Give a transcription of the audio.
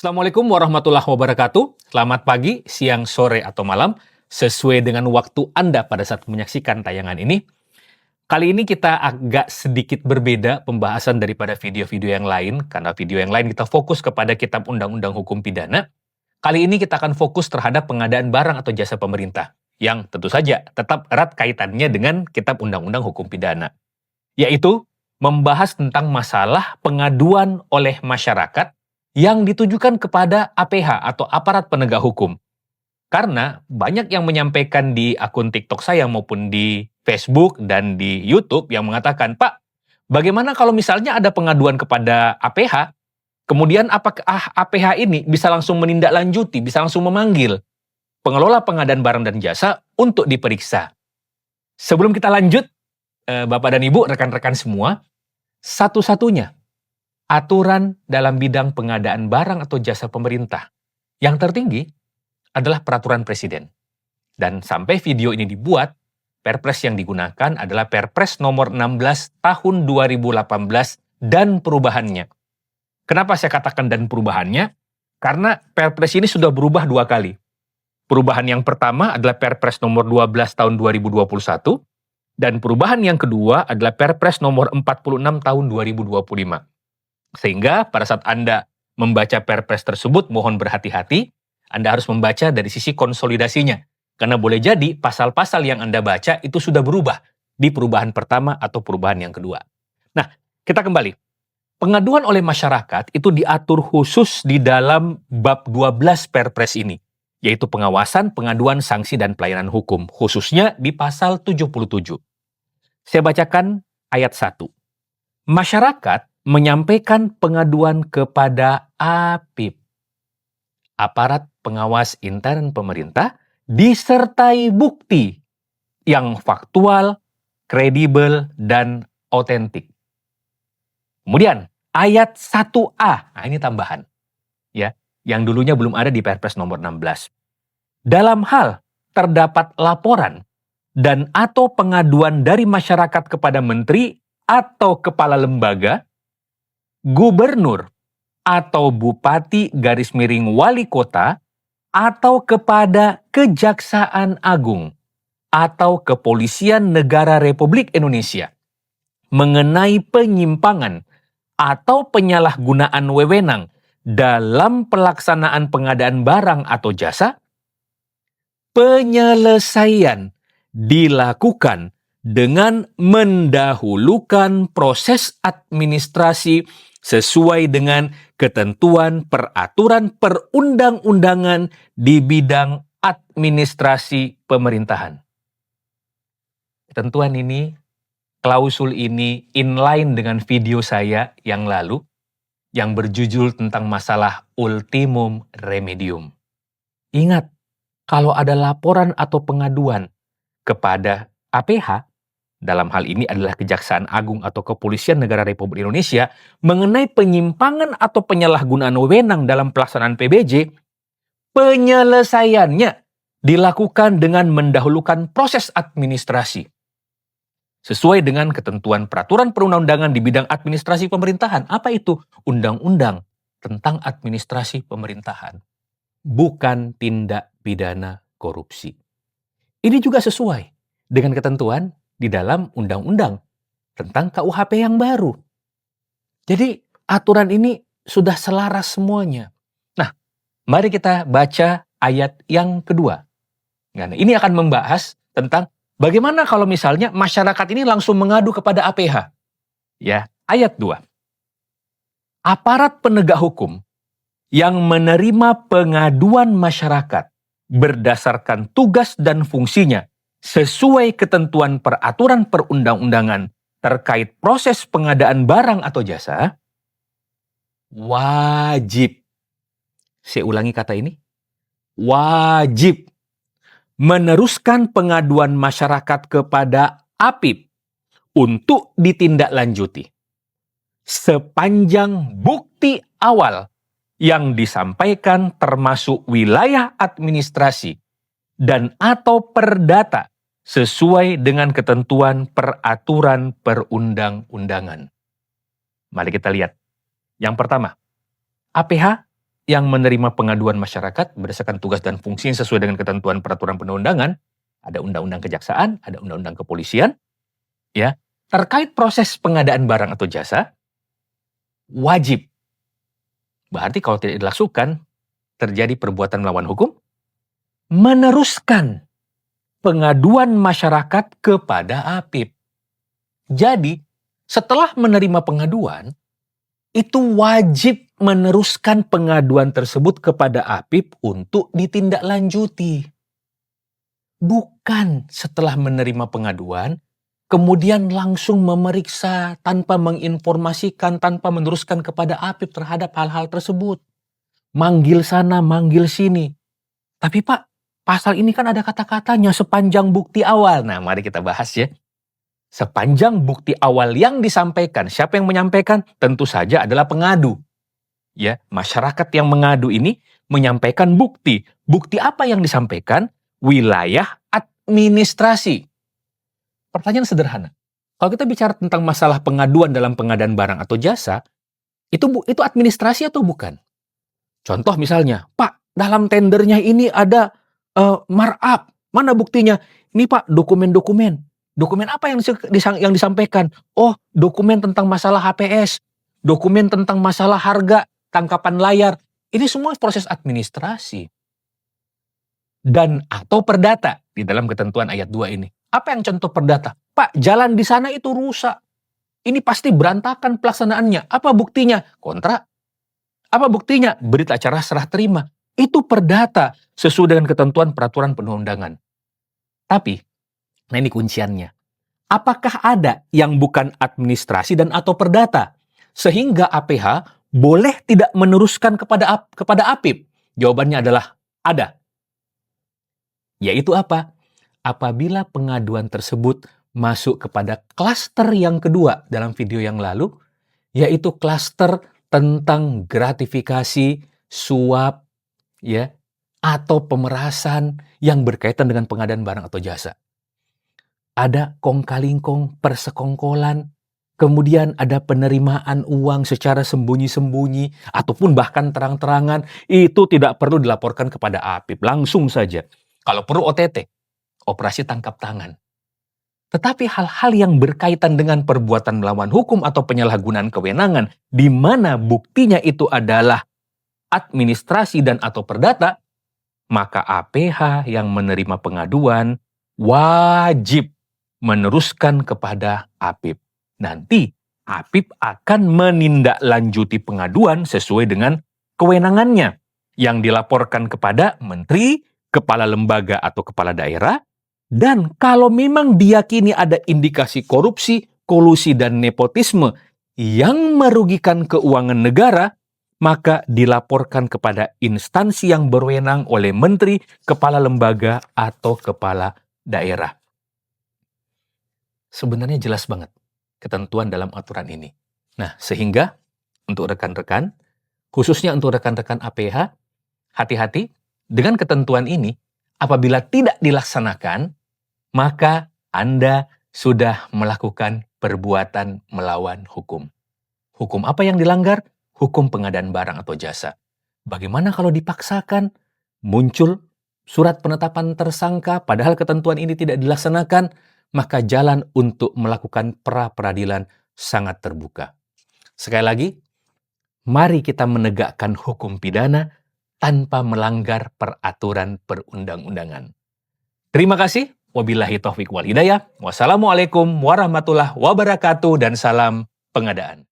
Assalamualaikum warahmatullahi wabarakatuh. Selamat pagi, siang, sore, atau malam, sesuai dengan waktu Anda pada saat menyaksikan tayangan ini. Kali ini kita agak sedikit berbeda pembahasan daripada video-video yang lain, karena video yang lain kita fokus kepada Kitab Undang-Undang Hukum Pidana. Kali ini kita akan fokus terhadap pengadaan barang atau jasa pemerintah, yang tentu saja tetap erat kaitannya dengan Kitab Undang-Undang Hukum Pidana, yaitu membahas tentang masalah pengaduan oleh masyarakat yang ditujukan kepada APH atau aparat penegak hukum. Karena banyak yang menyampaikan di akun TikTok saya maupun di Facebook dan di YouTube yang mengatakan, "Pak, bagaimana kalau misalnya ada pengaduan kepada APH, kemudian apakah APH ini bisa langsung menindaklanjuti, bisa langsung memanggil pengelola pengadaan barang dan jasa untuk diperiksa?" Sebelum kita lanjut, Bapak dan Ibu, rekan-rekan semua, satu-satunya aturan dalam bidang pengadaan barang atau jasa pemerintah yang tertinggi adalah peraturan presiden. Dan sampai video ini dibuat, Perpres yang digunakan adalah Perpres nomor 16 tahun 2018 dan perubahannya. Kenapa saya katakan dan perubahannya? Karena Perpres ini sudah berubah 2 kali. Perubahan yang pertama adalah Perpres nomor 12 tahun 2021, dan perubahan yang kedua adalah Perpres nomor 46 tahun 2025. Sehingga pada saat Anda membaca Perpres tersebut, mohon berhati-hati, Anda harus membaca dari sisi konsolidasinya. Karena boleh jadi pasal-pasal yang Anda baca itu sudah berubah di perubahan pertama atau perubahan yang kedua. Nah, kita kembali. Pengaduan oleh masyarakat itu diatur khusus di dalam bab 12 Perpres ini, yaitu pengawasan, pengaduan, sanksi, dan pelayanan hukum, khususnya di pasal 77. Saya bacakan ayat 1. Masyarakat menyampaikan pengaduan kepada APIP, Aparat Pengawas Intern Pemerintah, disertai bukti yang faktual, kredibel, dan otentik. Kemudian, ayat 1A, nah ini tambahan, ya, yang dulunya belum ada di Perpres nomor 16. Dalam hal terdapat laporan dan atau pengaduan dari masyarakat kepada menteri atau kepala lembaga, gubernur atau bupati garis miring wali kota, atau kepada Kejaksaan Agung atau Kepolisian Negara Republik Indonesia mengenai penyimpangan atau penyalahgunaan wewenang dalam pelaksanaan pengadaan barang atau jasa, penyelesaian dilakukan dengan mendahulukan proses administrasi sesuai dengan ketentuan peraturan perundang-undangan di bidang administrasi pemerintahan. Ketentuan ini, klausul ini inline dengan video saya yang lalu yang berjudul tentang masalah ultimum remedium. Ingat, kalau ada laporan atau pengaduan kepada APH, dalam hal ini adalah Kejaksaan Agung atau Kepolisian Negara Republik Indonesia, mengenai penyimpangan atau penyalahgunaan wewenang dalam pelaksanaan PBJ, penyelesaiannya dilakukan dengan mendahulukan proses administrasi sesuai dengan ketentuan peraturan perundang-undangan di bidang administrasi pemerintahan. Apa itu? Undang-undang tentang administrasi pemerintahan, bukan tindak pidana korupsi. Ini juga sesuai dengan ketentuan di dalam undang-undang tentang KUHP yang baru. Jadi aturan ini sudah selaras semuanya. Nah, mari kita baca ayat yang kedua. Nah, ini akan membahas tentang bagaimana kalau misalnya masyarakat ini langsung mengadu kepada APH. Ya, ayat 2. Aparat penegak hukum yang menerima pengaduan masyarakat berdasarkan tugas dan fungsinya sesuai ketentuan peraturan perundang-undangan terkait proses pengadaan barang atau jasa, wajib, saya ulangi kata ini, wajib meneruskan pengaduan masyarakat kepada APIP untuk ditindaklanjuti sepanjang bukti awal yang disampaikan termasuk wilayah administrasi dan atau perdata sesuai dengan ketentuan peraturan perundang-undangan. Mari kita lihat. Yang pertama, APH yang menerima pengaduan masyarakat berdasarkan tugas dan fungsi yang sesuai dengan ketentuan peraturan perundang-undangan, ada undang-undang kejaksaan, ada undang-undang kepolisian, ya, terkait proses pengadaan barang atau jasa, wajib. Berarti kalau tidak dilakukan, terjadi perbuatan melawan hukum, meneruskan pengaduan masyarakat kepada APIP. Jadi, setelah menerima pengaduan, itu wajib meneruskan pengaduan tersebut kepada APIP untuk ditindaklanjuti. Bukan setelah menerima pengaduan, kemudian langsung memeriksa tanpa menginformasikan, tanpa meneruskan kepada APIP terhadap hal-hal tersebut. Manggil sana, manggil sini. Tapi Pak, pasal ini kan ada kata-katanya sepanjang bukti awal. Nah, mari kita bahas ya. Sepanjang bukti awal yang disampaikan, siapa yang menyampaikan? Tentu saja adalah pengadu. Ya, masyarakat yang mengadu ini menyampaikan bukti. Bukti apa yang disampaikan? Wilayah administrasi. Pertanyaan sederhana. Kalau kita bicara tentang masalah pengaduan dalam pengadaan barang atau jasa, itu administrasi atau bukan? Contoh misalnya, Pak, dalam tendernya ini ada markup. Mana buktinya? Ini Pak, dokumen-dokumen. Dokumen apa yang disampaikan? Oh, dokumen tentang masalah HPS, dokumen tentang masalah harga, tangkapan layar. Ini semua proses administrasi. Dan atau perdata di dalam ketentuan ayat 2 ini. Apa yang contoh perdata? Pak, jalan di sana itu rusak. Ini pasti berantakan pelaksanaannya. Apa buktinya? Kontrak. Apa buktinya? Berita acara serah terima. Itu perdata sesuai dengan ketentuan peraturan perundang-undangan. Tapi, nah ini kunciannya. Apakah ada yang bukan administrasi dan atau perdata? Sehingga APH boleh tidak meneruskan kepada APIP? Jawabannya adalah ada. Yaitu apa? Apabila pengaduan tersebut masuk kepada klaster yang kedua dalam video yang lalu, yaitu klaster tentang gratifikasi, suap, ya, atau pemerasan yang berkaitan dengan pengadaan barang atau jasa. Ada kong-kalingkong, persekongkolan, kemudian ada penerimaan uang secara sembunyi-sembunyi, ataupun bahkan terang-terangan, itu tidak perlu dilaporkan kepada APIP, langsung saja. Kalau perlu OTT, operasi tangkap tangan. Tetapi hal-hal yang berkaitan dengan perbuatan melawan hukum atau penyalahgunaan kewenangan, di mana buktinya itu adalah administrasi dan atau perdata, maka APH yang menerima pengaduan wajib meneruskan kepada APIP. Nanti APIP akan menindaklanjuti pengaduan sesuai dengan kewenangannya yang dilaporkan kepada menteri, kepala lembaga atau kepala daerah, dan kalau memang diyakini ada indikasi korupsi, kolusi, dan nepotisme yang merugikan keuangan negara, maka dilaporkan kepada instansi yang berwenang oleh menteri, kepala lembaga, atau kepala daerah. Sebenarnya jelas banget ketentuan dalam aturan ini. Nah, sehingga untuk rekan-rekan, khususnya untuk rekan-rekan APH, hati-hati dengan ketentuan ini. Apabila tidak dilaksanakan, maka Anda sudah melakukan perbuatan melawan hukum. Hukum apa yang dilanggar? Hukum pengadaan barang atau jasa. Bagaimana kalau dipaksakan? Muncul surat penetapan tersangka, padahal ketentuan ini tidak dilaksanakan, maka jalan untuk melakukan pra-peradilan sangat terbuka. Sekali lagi, mari kita menegakkan hukum pidana tanpa melanggar peraturan perundang-undangan. Terima kasih. Wabillahi taufiq wal hidayah. Wassalamualaikum warahmatullahi wabarakatuh dan salam pengadaan.